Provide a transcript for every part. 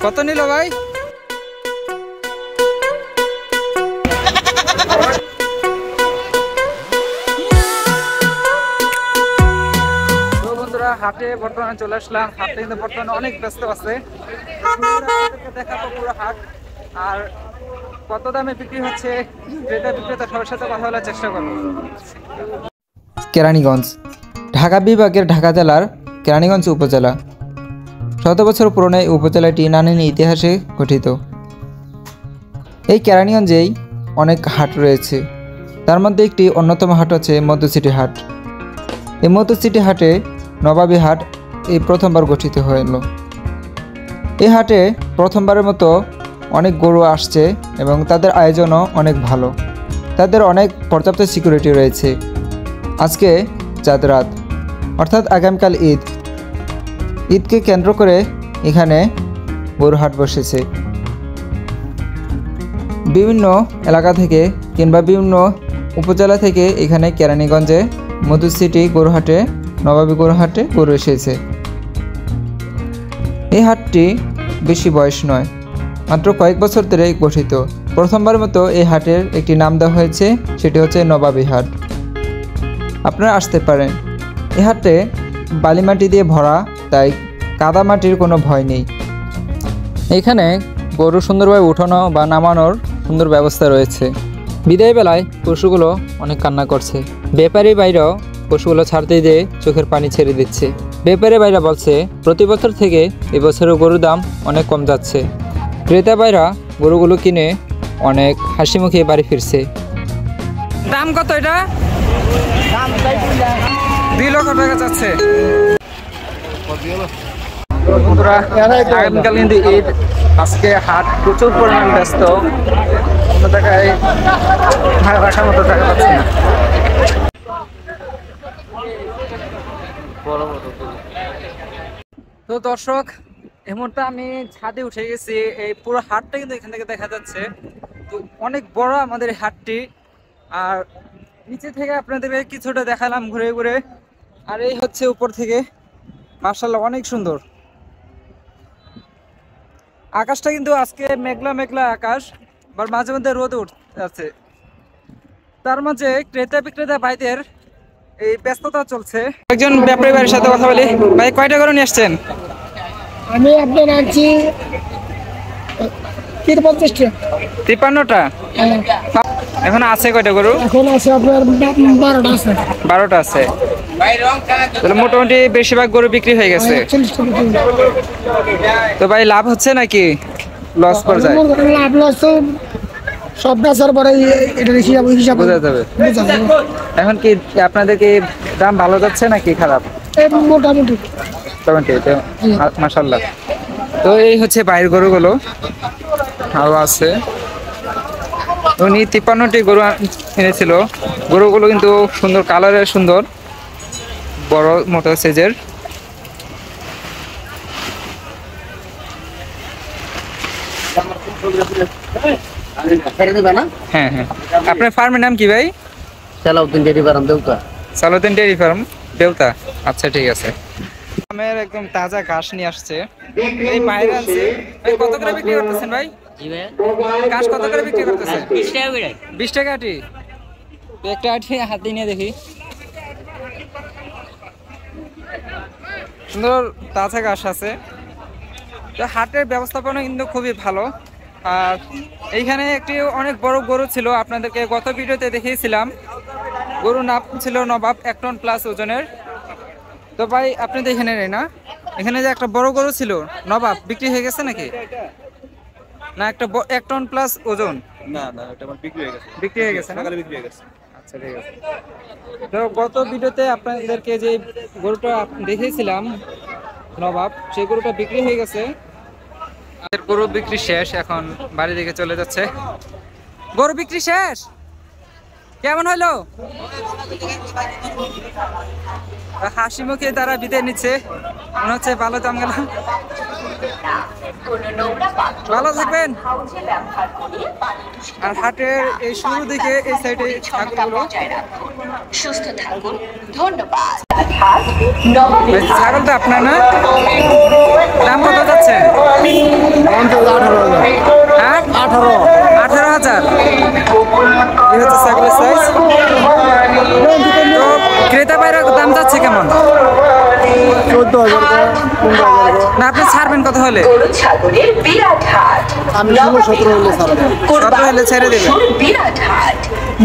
কত নিল ভাই? বন্ধুরা হাটে বর্তমানে চলে আসলাম। হাটে কিন্তু বর্তমানে অনেক ব্যস্ত আছে। দেখাবো পুরো হাট আর কত দামে বিক্রি হচ্ছে ক্রেতা বিক্রেতা সবার সাথে কথা বলার চেষ্টা করবো। কেরানীগঞ্জ ঢাকা বিভাগের ঢাকা জেলার কেরানীগঞ্জ উপজেলা। 100 বছর পুরনো এই উপজেলাটি নানান ইতিহাসে গঠিত। এই কেরানীগঞ্জেই অনেক হাট রয়েছে, তার মধ্যে একটি অন্যতম হাট হচ্ছে মধ্যসিটি হাট। এই মধ্যসিটি হাটে নবাবী হাট এই প্রথমবার গঠিত হলো। এই হাটে প্রথমবারের মতো অনেক গরু আসছে এবং তাদের আয়োজনও অনেক ভালো, তাদের অনেক পর্যাপ্ত সিকিউরিটি রয়েছে। আজকে চাঁদ রাত অর্থাৎ আগামীকাল ঈদকে কেন্দ্র করে এখানে গরু হাট বসেছে। বিভিন্ন এলাকা থেকে কিংবা বিভিন্ন উপজেলা থেকে এখানে কেরানীগঞ্জে মধ্যসিটি গরুহাটে নবাবী গরুহাটে গরু এসেছে। এই হাটটি বেশি বয়স নয়, মাত্র কয়েক বছর ধরে গঠিত। প্রথমবার মতো এই হাটের একটি নাম দেওয়া হয়েছে, সেটি হচ্ছে নবাবী হাট। আপনারা আসতে পারেন। এই হাটে বালিমাটি দিয়ে ভরা, তাই কাদা মাটির কোনো ভয় নেই। এখানে গরু সুন্দরভাবে উঠানো বা নামানোর সুন্দর ব্যবস্থা রয়েছে। বিদায় বেলায় পশুগুলো অনেক কান্না করছে। ব্যাপারী বাইরেও পশুগুলো ছাড়তে দিয়ে চোখের পানি ছেড়ে দিচ্ছে। ব্যাপারী বাইরা বলছে প্রতি বছর থেকে এবছরের গরুর দাম অনেক কম যাচ্ছে। ক্রেতা বাইরা গরুগুলো কিনে অনেক হাসি মুখে বাড়ি ফিরছে। দাম কত এটা? 2 লক্ষ টাকা যাচ্ছে। আগামীকাল কিন্তু ঈদ, আজকে হাট প্রচুর পরিমাণ ব্যস্ত। অন্য জায়গায় রাখার মতো টাকা পাচ্ছি না। তো দর্শক, এই মুহূর্তে আমি ছাদে উঠে গেছি। এই পুরো হাটটা কিন্তু এখান থেকে দেখা যাচ্ছে। তো অনেক বড় আমাদের এই হাটটি, আর নিচে থেকে আপনাদের কিছুটা দেখালাম ঘুরে ঘুরে। আর এই হচ্ছে উপর থেকে, মাশাআল্লাহ অনেক সুন্দর আকাশটা। কিন্তু আজকে মেঘলা মেঘলা আকাশ, বা মাঝে মধ্যে রোদ উঠছে। তার মাঝে ক্রেতা বিক্রেতা ভাইদের এই ব্যস্ততা চলছে। একজন ব্যাপারী ভাইয়ের সাথে কথা বলি। ভাই, কয়টা গরু নিয়ে আসছেন? আমি আপনার আনছি 53টা। 53টা? এখন আছে কয়টা গরু? এখন আছে আপনার 12টা আছে। 12টা আছে। তাহলে মোটামুটি বেশিরভাগ গরু বিক্রি হয়ে গেছে। তো ভাই লাভ হচ্ছে নাকি লস করে যায়? লাভ লস তো সব বেচার পরে এটা হিসাব বোঝা যাবে। এখন কি আপনাদের কি দাম ভালো যাচ্ছে নাকি খারাপ? মোটামুটি মাশাআল্লাহ। তো এই হচ্ছে বাইরের গরুগুলো, আরো আছে। উনি 53টি গরু এনেছিল। গরুগুলো কিন্তু সুন্দর কালারের, সুন্দর বড় মোটা সাইজের। হ্যাঁ হ্যাঁ। আপনার ফার্মের নাম কি ভাই? সালাউদ্দিন ডেয়ারি ফার্ম দেউতা। সালাউদ্দিন ডেয়ারি ফার্ম দেউতা। আচ্ছা, ঠিক আছে। আমের একদম তাজা ঘাস নিয়ে আসছে। এই বাইরে আছে। ভাই কত করে বিক্রি করতেছেন ভাই? জি ভাই। ঘাস কত করে বিক্রি করতেছেন? 20 টাকা করে। 20 টাকা আটি? একটা আটি হাতে নিয়ে দেখি। সুন্দর তাজা ঘাস আছে। তো হাটের ব্যবস্থাপনা কিন্তু খুবই ভালো। আর এইখানে একটি অনেক বড় গরু ছিল, আপনাদেরকে গত ভিডিওতে দেখিয়েছিলাম। গরুর নাম ছিল নবাব, 1 টন প্লাস ওজনের। তো ভাই আপনি তো এখানে নেই না? এখানে যে একটা বড় গরু ছিল নবাব, বিক্রি হয়ে গেছে নাকি? না, একটা 1 টন প্লাস ওজন? না না, এটা আমার বিক্রি হয়ে গেছে। বিক্রি হয়ে গেছে? সকালে বিক্রি হয়ে গেছে। আচ্ছা, ঠিক আছে। তো গত ভিডিওতে আপনাদেরকে যে গরুটা দেখিয়েছিলাম নবাব, সেই গরুটা বিক্রি হয়ে গেছে। গরু বিক্রি শেষ, এখন বাড়ি দিকে চলে যাচ্ছে। গরু বিক্রি শেষ, কেমন হলো? হাসি মুখে তারা বিদায় নিচ্ছে, মনে হচ্ছে ভালো দাম গেল। ভালো থাকবেন। আর হাটের এই শুরু দিকে এই সাইডে ছাগলগুলো। সুস্থ থাকুন, ধন্যবাদ। ছাগল তো আপনার না? দাম কত যাচ্ছে? হ্যাঁ, 18,000। এই হচ্ছে ছাগলের সাইজ। তো ক্রেতা বাইরে দাম যাচ্ছে কেমন? 14,000 না, আপনি ছাড়বেন কত হলে? গরু ছাগলের বিরাট হাট, আমি 17 হলে ছাড়বো। 17 হলে ছেড়ে দেবেন। পশুর বিরাট হাট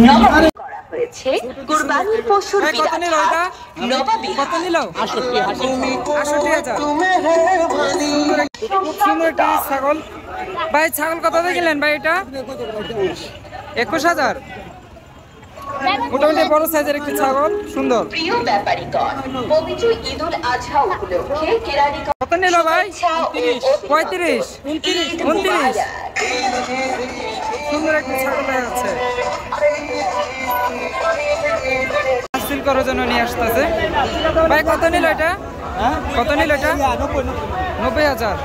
নবাবী করা হয়েছে। কুরবানির পশুর ভাই, কত বিরাট নিল হাট এটা? নবাবী কত নিল? 68,000। সুন্দর একটি ছাগল। ভাই, ছাগল কত দিয়ে কিনলেন ভাই এটা? 21,000। মোটামুটি বড় সাইজের একটি ছাগল, সুন্দর। প্রিয় ব্যাপারীগণ, পবিত্র ঈদুল আজহা উপলক্ষে কেরানীগঞ্জ কত নিল ভাই? শুভেচ্ছা ও অভিনন্দন। 35, ঈদ 29। মুবারক। সুন্দর একটি ছাগল দেখা যাচ্ছে। হাসিল করার জন্য নিয়ে আসতেছে। ভাই, কত নিল এটা? কত নিল এটা? 90,000।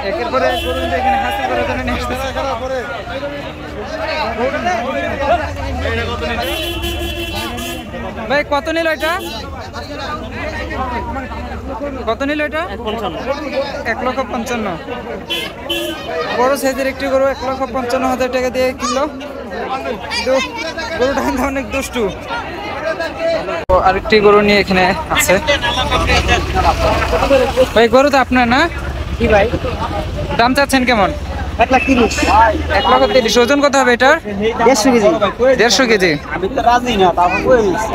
একের পরে এক গরু এখানে হাসিল করার জন্য নিয়ে আসতেছে। ভাই, কত নিল এটা? কত নিল এটা? 1,55,000। বড় সাইজের একটি গরু 1,55,000 টাকা দিয়ে কিনলো। কিন্তু গরুটা অনেক দুষ্টু। আরেকটি গরু নিয়ে এখানে আছে। ভাই, গরু তো আপনার না? কি ভাই? দাম চাচ্ছেন কেমন? 1,30,000। 1,30,000। ওজন কত হবে এটার? 150 কেজি। 150 কেজি। আমি তো রাজি না, তারপর কই নিছি।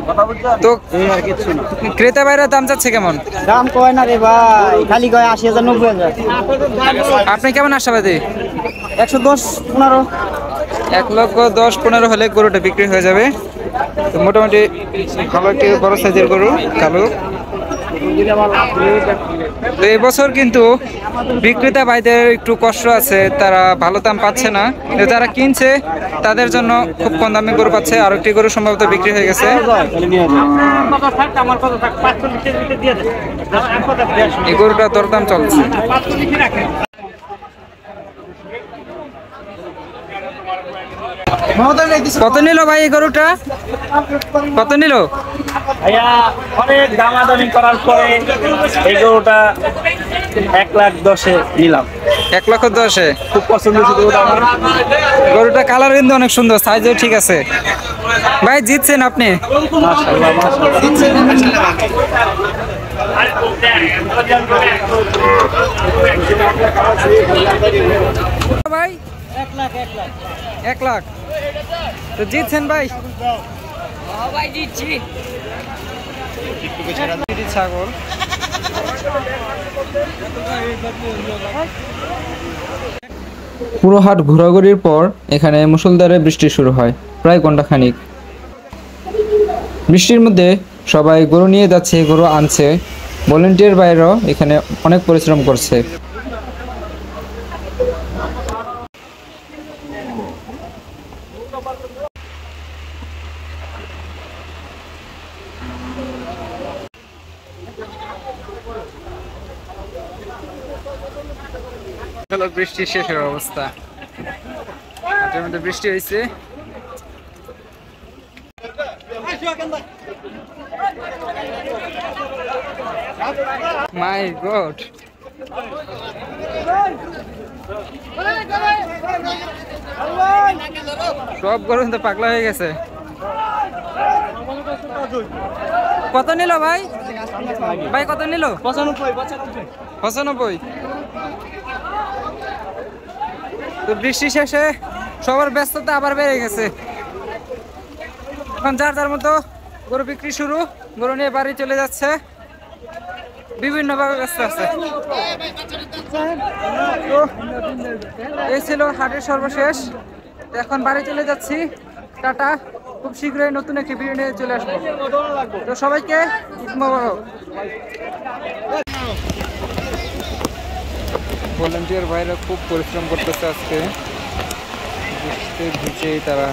কথা বুঝছো? তো এই আর কিছু না। ক্রেতা বাইরে দাম চাচ্ছে কেমন? দাম কয় না রে ভাই, খালি কয় 80,000 90,000। আপনি কেমন আশাবাদী? 110 15। 1,10,15 হলে গরুটা বিক্রি হয়ে যাবে। তো মোটামুটি ভালো একটি বড় সাইজের গরু, কালো। তো এবছর কিন্তু বিক্রেতা ভাইদের একটু কষ্ট আছে, তারা ভালো দাম পাচ্ছে না। কিন্তু যারা কিনছে তাদের জন্য খুব কম দামে গরু পাচ্ছে। আর একটি গরু সম্ভবত বিক্রি হয়ে গেছে। এই গরুটা দরদাম চলছে। কত নিল ভাই এই গরুটা? কত নিল? ভাইয়া অনেক দামাদামি করার পরে এই গরুটা 1,10,000-এ নিলাম। 1,10,000-এ? খুব পছন্দ হয়েছে গরুটা আমার। গরুটা কালার কিন্তু অনেক সুন্দর, সাইজও ঠিক আছে। ভাই, জিতছেন আপনি। মাশাআল্লাহ, ভাই 1 লাখ। তো জিতছেন ভাই। ছাগল পুরো হাট ঘোরাঘুরির পর এখানে মুষলধারে বৃষ্টি শুরু হয়, প্রায় ঘণ্টাখানিক। বৃষ্টির মধ্যে সবাই গরু নিয়ে যাচ্ছে, গরু আনছে। ভলেন্টিয়ার ভাইরাও এখানে অনেক পরিশ্রম করছে। বৃষ্টি শেষের অবস্থা। হাটের মধ্যে বৃষ্টি হয়েছে। মাই গড, সব গরু তো পাগলা হয়ে গেছে। কত নিল ভাই? ভাই, কত নিল? 95। তো বৃষ্টি শেষে সবার ব্যস্ততা আবার বেড়ে গেছে। এখন যার যার মতো গরু বিক্রি শুরু, গরু নিয়ে বাড়ি চলে যাচ্ছে, বিভিন্নভাবে ব্যস্ত আছে। এই ছিল হাটের সর্বশেষ। এখন বাড়ি চলে যাচ্ছি, টাটা। খুব শীঘ্রই নতুন একটি ভিডিও নিয়ে চলে আসবো। তো সবাইকে ঈদ মোবারক। ভলান্টিয়ার ভাইরা খুব পরিশ্রম করতেছে আজকে, বৃষ্টিতে ভিজেই তারা